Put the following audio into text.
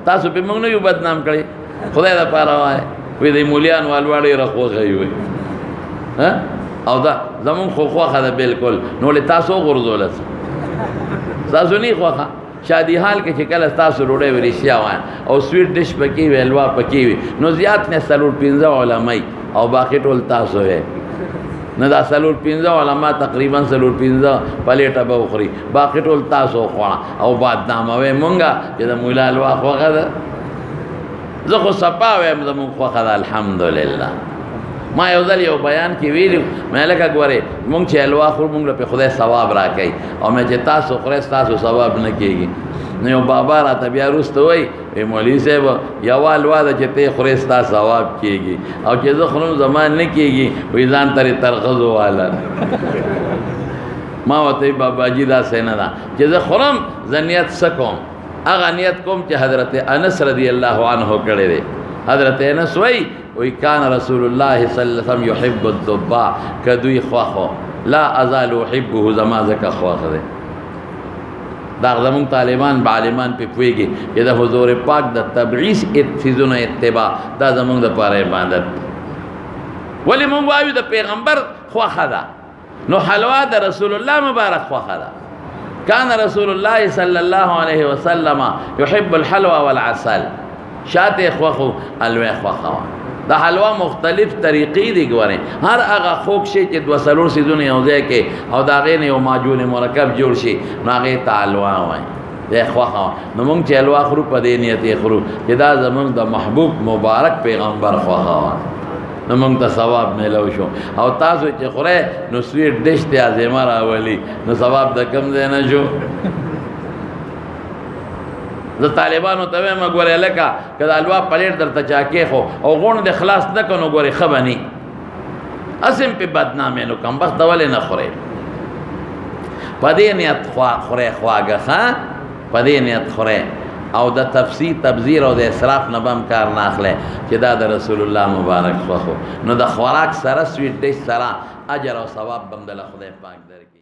تاسو په موږ نه یو بدنام کړی خدای دا پاره وای وې د مولیان والواړي راخوږي وي ها او دا زمون خو خوخه ده بالکل نو له تاسو غرزول تاسو نه خوخه شادي حال کې چې کله تاسو روړې ورشیا وای او سویټ ډش پکې وی حلوا پکې وی نو زیات نه سلور 15 علماء او باقي ټول تاسو وې نه دا سلور 15 علماء تقریبا سلور 15 پلیټه به وخوري باقي ټول تاسو خو او بعد نامه مونږه چې د مولا حلوا خوخه ده زه خو صفا وایم زمون خوخه ده الحمدلله ما یو ځل یو بیان کې ویلو مې لکه ګوره مونږ چې حلوا خور مونږ له خدای ثواب راکړي او مې چې تاسو خورئ تاسو ثواب نه کېږي نو یو بابا راته بیا وروسته وایي مولوي صاحب یوه حلوا ده چې ته خورئ ستا ثواب کېږي او چې زه خورم زما نه کېږي وایي ځان ترې ترخزو واله ما ورته بابا جي داسې نه ده چې زه خورم زه نیت څه کوم هغه نیت کوم چې حضرت انس رضی الله عنه کړی دی حضرت انس وایي وی کان رسول الله صلی الله علیه وسلم یحب الضباء کدوی خواخو لا ازال احبه زما زکه خواخه ده دا زمون طالبان عالمان په پویږي چې د حضور پاک د تبعیث اتفزونه اتباع دا زمون د پاره عبادت ولی مونږ وایو د پیغمبر خواخه ده نو حلوا د رسول الله مبارک خواخه ده کان رسول الله صلی الله علیه وسلم یحب الحلوى والعسل شاته خواخو الوه خواخه دا حلوا مختلف طریقې دي ګوره هر هغه خوږ شي چې دوه څلور سیزونه یو ځای کې او دا غي نه یو معجون مرکب جوړ شي نو هغه ته حلوا وایي دا خوخه نو مونږ چې حلوا خورو په دې نیت یې خورو چې دا زمونږ د محبوب مبارک پیغمبر خوخه نو مونږ ته ثواب میلو شو او تاسو چې خورئ نو سویټ ډش ته عظیمه راولي نو ثواب د کم ځای نه شو د طالبانو ته وایم ګورې لکه که د حلوا پلیټ درته چا کېښو او غونډ د خلاص نه کړو نو ګورې ښه به ني اسم پې بدنامې نو کمبخته ولې نه خورې په دې نیت خورې خواږه ښه په دې نیت خورې او د تفسیر تبذیر او د اسراف نه به هم کار نه اخلی چې دا د رسول الله مبارک خوښو نو د خوراک سره سویټ ډش سره اجر او ثواب به هم دله خدای پاک درکړي